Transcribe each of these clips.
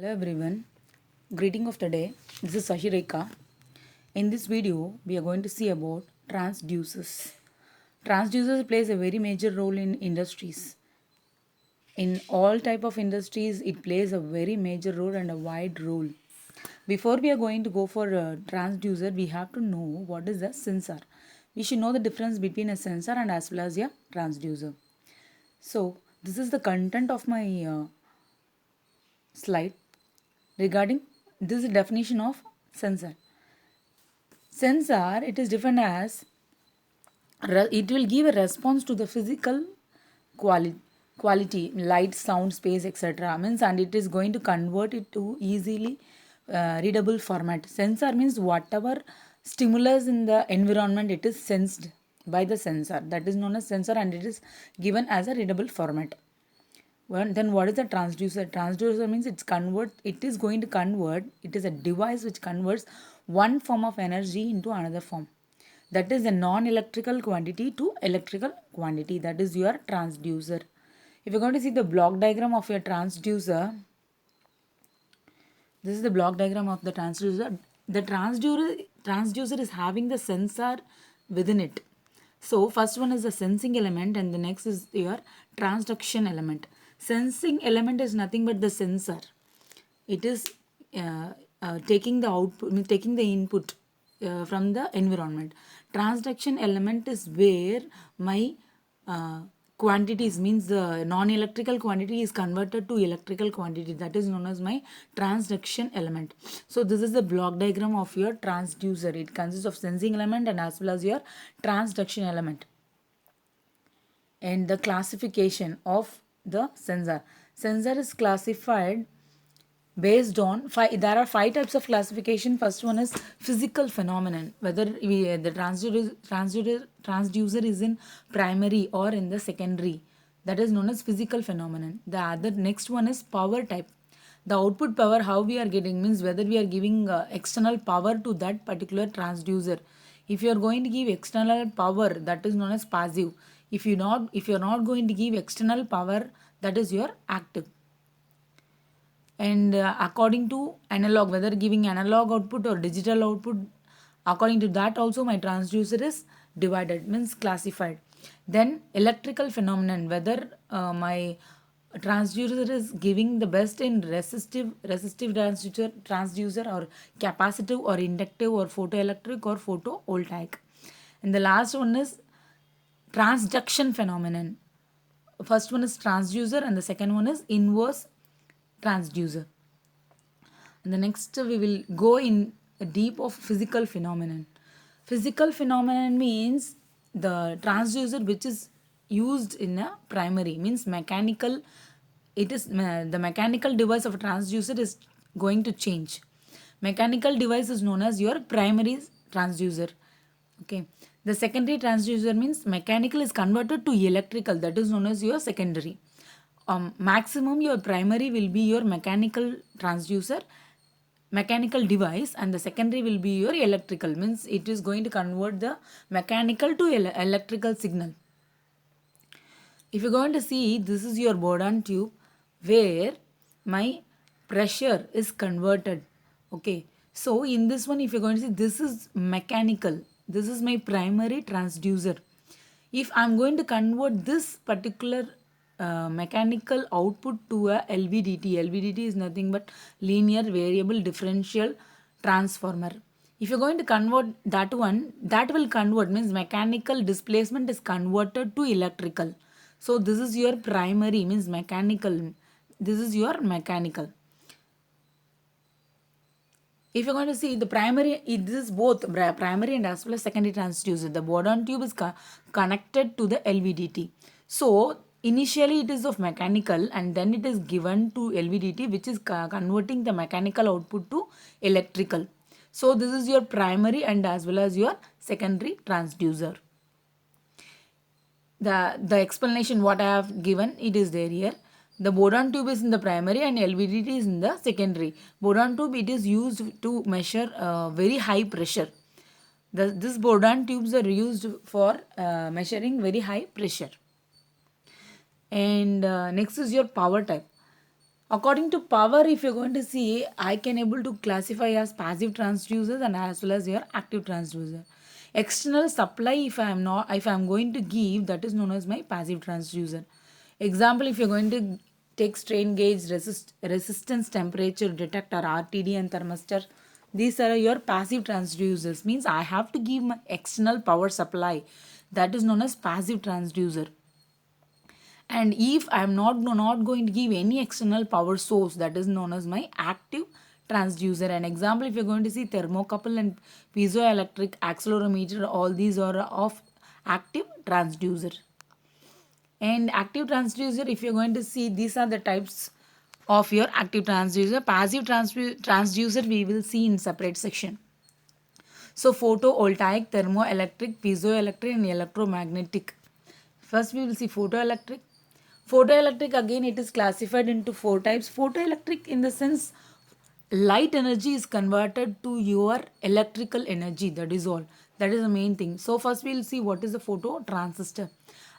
Hello everyone, greeting of the day. This is Sahireka. In this video, we are going to see about transducers. Transducers plays a very major role in industries. In all type of industries, it plays a very major role and a wide role. Before we are going to go for a transducer, we have to know what is a sensor. We should know the difference between a sensor and as well as a transducer. So, this is the content of my slide regarding this definition of sensor. Sensor, it is defined as it will give a response to the physical quality, light, sound, space, etc. Means, and it is going to convert it to easily readable format. Sensor means whatever stimulus in the environment, it is sensed by the sensor. That is known as sensor, and it is given as a readable format. Well, then what is a transducer? Transducer means it is going to convert, it is a device which converts one form of energy into another form. That is a non-electrical quantity to electrical quantity. That is your transducer. If you're going to see the block diagram of your transducer, this is the block diagram of the transducer. The transducer is having the sensor within it. So first one is the sensing element and the next is your transduction element. Sensing element is nothing but the sensor. It is taking the output, taking the input from the environment. Transduction element is where my quantities, means the non-electrical quantity is converted to electrical quantity. That is known as my transduction element. So this is the block diagram of your transducer. It consists of sensing element and as well as your transduction element. And the classification of the sensor. Sensor is classified based on there are five types of classification. First one is physical phenomenon, whether the transducer is in primary or in the secondary. That is known as physical phenomenon. The other next one is power type. The output power, how we are getting, means whether we are giving external power to that particular transducer. If you are going to give external power, that is known as passive. If you are not going to give external power, that is your active. And according to analog, whether giving analog output or digital output, according to that also my transducer is divided, means classified. Then electrical phenomenon, whether my transducer is giving the best in resistive transducer or capacitive or inductive or photoelectric or photovoltaic. And the last one is transduction phenomenon. First one is transducer and the second one is inverse transducer. And the next we will go in deep of physical phenomenon. Physical phenomenon means the transducer which is used in a primary, means mechanical. It is the mechanical device of a transducer is going to change. Mechanical device is known as your primary transducer. Okay. The secondary transducer means mechanical is converted to electrical. That is known as your secondary. Maximum your primary will be your mechanical transducer, mechanical device, and the secondary will be your electrical, means it is going to convert the mechanical to electrical signal. If you're going to see, this is your Bourdon tube where my pressure is converted. Okay, so in this one, if you're going to see, this is mechanical, this is my primary transducer. If I'm going to convert this particular mechanical output to a LVDT. LVDT is nothing but linear variable differential transformer. If you're going to convert that one, that will convert, means mechanical displacement is converted to electrical. So this is your primary, means mechanical. This is your mechanical. If you're going to see the primary, this is both primary and as well as secondary transducer. The Bourdon tube is connected to the LVDT. So initially it is of mechanical and then it is given to LVDT, which is converting the mechanical output to electrical. So this is your primary and as well as your secondary transducer. The explanation what I have given, it is there here. The Bourdon tube is in the primary and LVDT is in the secondary. Bourdon tube, it is used to measure very high pressure. This Bourdon tubes are used for measuring very high pressure. And next is your power type. According to power, if you're going to see, I can able to classify as passive transducers and as well as your active transducer. External supply, if I'm going to give, that is known as my passive transducer. Example, if you're going to take strain gauge, resistance temperature detector, RTD and thermistor, these are your passive transducers. Means I have to give my external power supply. That is known as passive transducer. And if I am not going to give any external power source, that is known as my active transducer. An example, if you're going to see thermocouple and piezoelectric accelerometer, all these are of active transducer. And active transducer, if you're going to see, these are the types of your active transducer. Passive transducer we will see in separate section. So photovoltaic, thermoelectric, piezoelectric and electromagnetic. First we will see photoelectric. Photoelectric, again it is classified into four types. Photoelectric in the sense light energy is converted to your electrical energy, that is all. That is the main thing. So first we will see what is the photo transistor.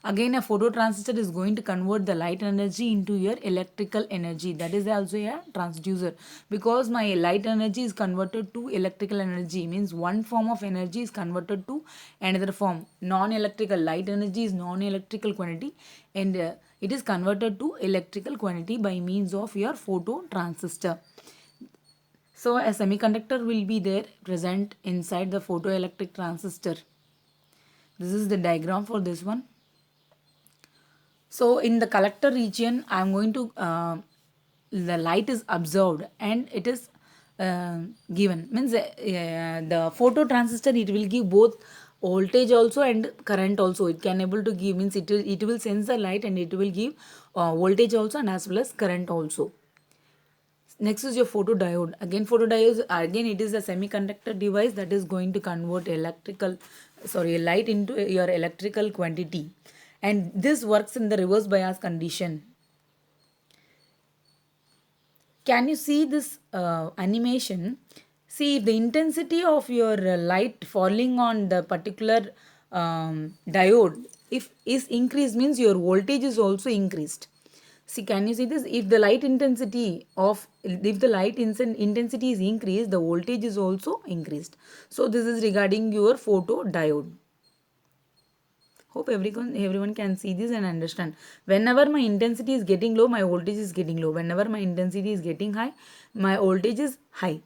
Again, a phototransistor is going to convert the light energy into your electrical energy. That is also a transducer. Because my light energy is converted to electrical energy, means one form of energy is converted to another form. Non-electrical light energy is non-electrical quantity, and it is converted to electrical quantity by means of your phototransistor. So a semiconductor will be there present inside the photoelectric transistor. This is the diagram for this one. So in the collector region, I am going to, the light is observed and it is given. Means the phototransistor, it will give both voltage also and current also. It can able to give, means it will sense the light and it will give voltage also and as well as current also. Next is your photodiode. Again, photodiode, again it is a semiconductor device that is going to convert light into your electrical quantity. And this works in the reverse bias condition. Can you see this animation? See, if the intensity of your light falling on the particular diode, if is increased, means your voltage is also increased. See, can you see this? If the light intensity is increased, the voltage is also increased. So this is regarding your photodiode. Hope everyone can see this and understand. Whenever my intensity is getting low, my voltage is getting low. Whenever my intensity is getting high, my voltage is high.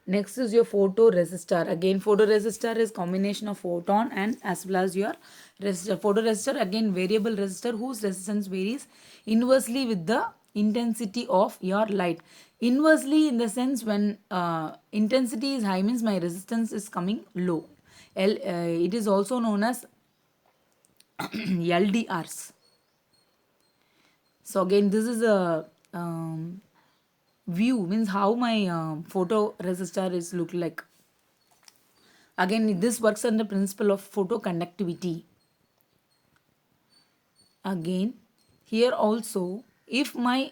Next is your photoresistor. Again, photoresistor is combination of photon and as well as your resistor. Photoresistor, again variable resistor whose resistance varies inversely with the intensity of your light. Inversely in the sense when intensity is high, means my resistance is coming low. It is also known as LDRs. So again, this is a view, means how my photoresistor is look like. Again, this works on the principle of photoconductivity. Again, here also, if my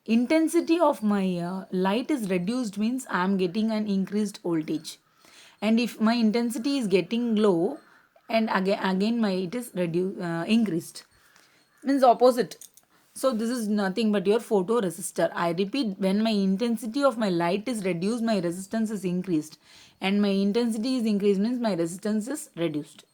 intensity of my light is reduced, means I am getting an increased voltage. And if my intensity is getting low, and again my it is increased, means opposite. So this is nothing but your photoresistor. I repeat, when my intensity of my light is reduced, my resistance is increased, and my intensity is increased, means my resistance is reduced.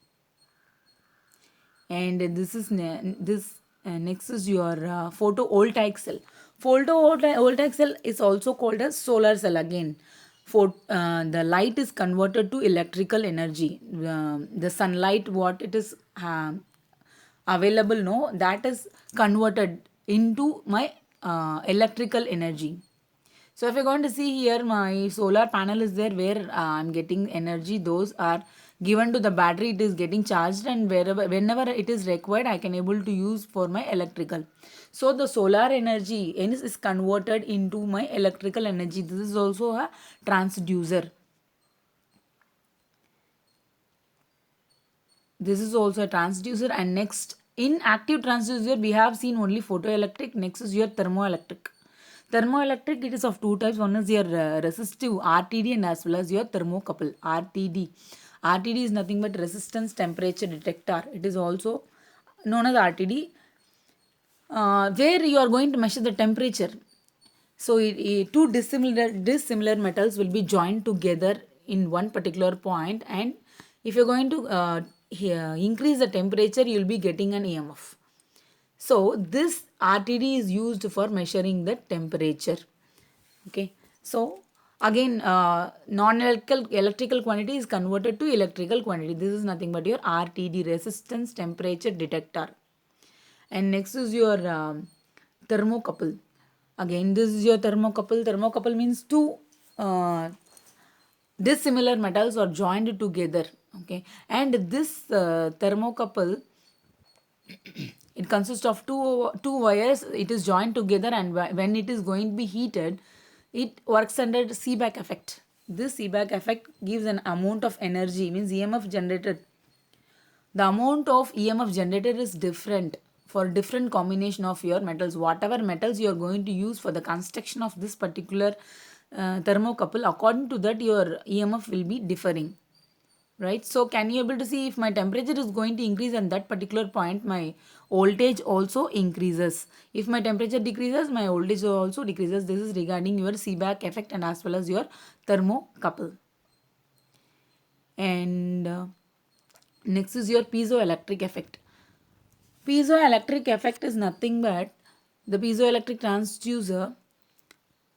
And this is next is your photovoltaic cell. Photovoltaic cell is also called as solar cell. Again, the light is converted to electrical energy. The sunlight, what it is available, no, that is converted into my electrical energy. So if you're going to see here, my solar panel is there where I'm getting energy. Those are given to the battery. It is getting charged, and whenever it is required, I can able to use for my electrical. So the solar energy is converted into my electrical energy. This is also a transducer. This is also a transducer. And next, in active transducer, we have seen only photoelectric. Next is your thermoelectric. Thermoelectric, it is of two types. One is your resistive RTD and as well as your thermocouple RTD. RTD is nothing but resistance temperature detector. It is also known as RTD. where you are going to measure the temperature. So two dissimilar metals will be joined together in one particular point, and if you're going to increase the temperature, you'll be getting an EMF. So this RTD is used for measuring the temperature. Okay. So again, non-electrical electrical quantity is converted to electrical quantity. This is nothing but your RTD, resistance temperature detector. And next is your thermocouple. Again, this is your thermocouple. Thermocouple means two dissimilar metals are joined together. Okay, and this thermocouple, it consists of two wires. It is joined together, and when it is going to be heated, it works under Seebeck effect. This Seebeck effect gives an amount of energy, means EMF generated. The amount of EMF generated is different for different combination of your metals. Whatever metals you are going to use for the construction of this particular thermocouple, according to that your EMF will be differing. Right? So can you able to see, if my temperature is going to increase at that particular point, my voltage also increases. If my temperature decreases, my voltage also decreases. This is regarding your Seebeck effect and as well as your thermocouple. And next is your piezoelectric effect. Piezoelectric effect is nothing but the piezoelectric transducer.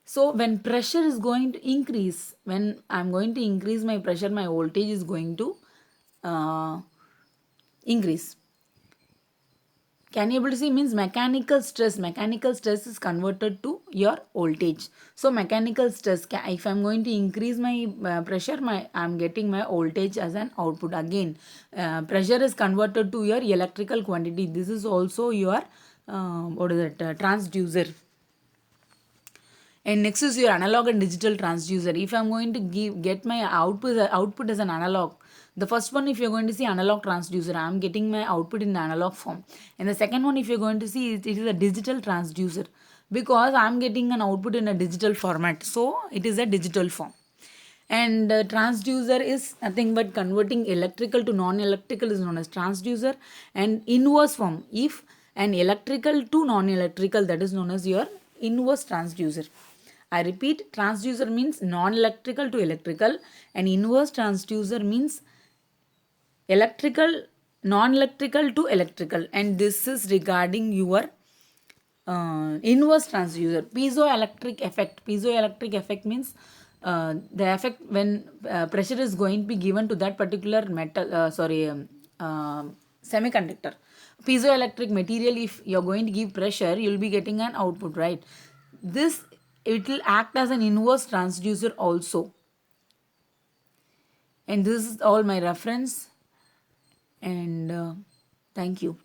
So when pressure is going to increase, when I'm going to increase my pressure, my voltage is going to increase. Can you able to see, means mechanical stress. Mechanical stress is converted to your voltage. So mechanical stress, if I'm going to increase my pressure, I'm getting my voltage as an output. Again, pressure is converted to your electrical quantity. This is also your what is it, transducer. And next is your analog and digital transducer. If I'm going to get my output as an analog, the first one, if you're going to see analog transducer, I'm getting my output in the analog form. And the second one, if you're going to see, it is a digital transducer, because I'm getting an output in a digital format. So it is a digital form. And transducer is nothing but converting electrical to non-electrical is known as transducer. And inverse form, if an electrical to non-electrical, that is known as your inverse transducer. I repeat, transducer means non-electrical to electrical, and inverse transducer means electrical, non-electrical to electrical. And this is regarding your inverse transducer. Piezoelectric effect. Piezoelectric effect means the effect when pressure is going to be given to that particular metal, semiconductor. Piezoelectric material, if you're going to give pressure, you'll be getting an output, right? This, it will act as an inverse transducer also. And this is all my reference. And thank you.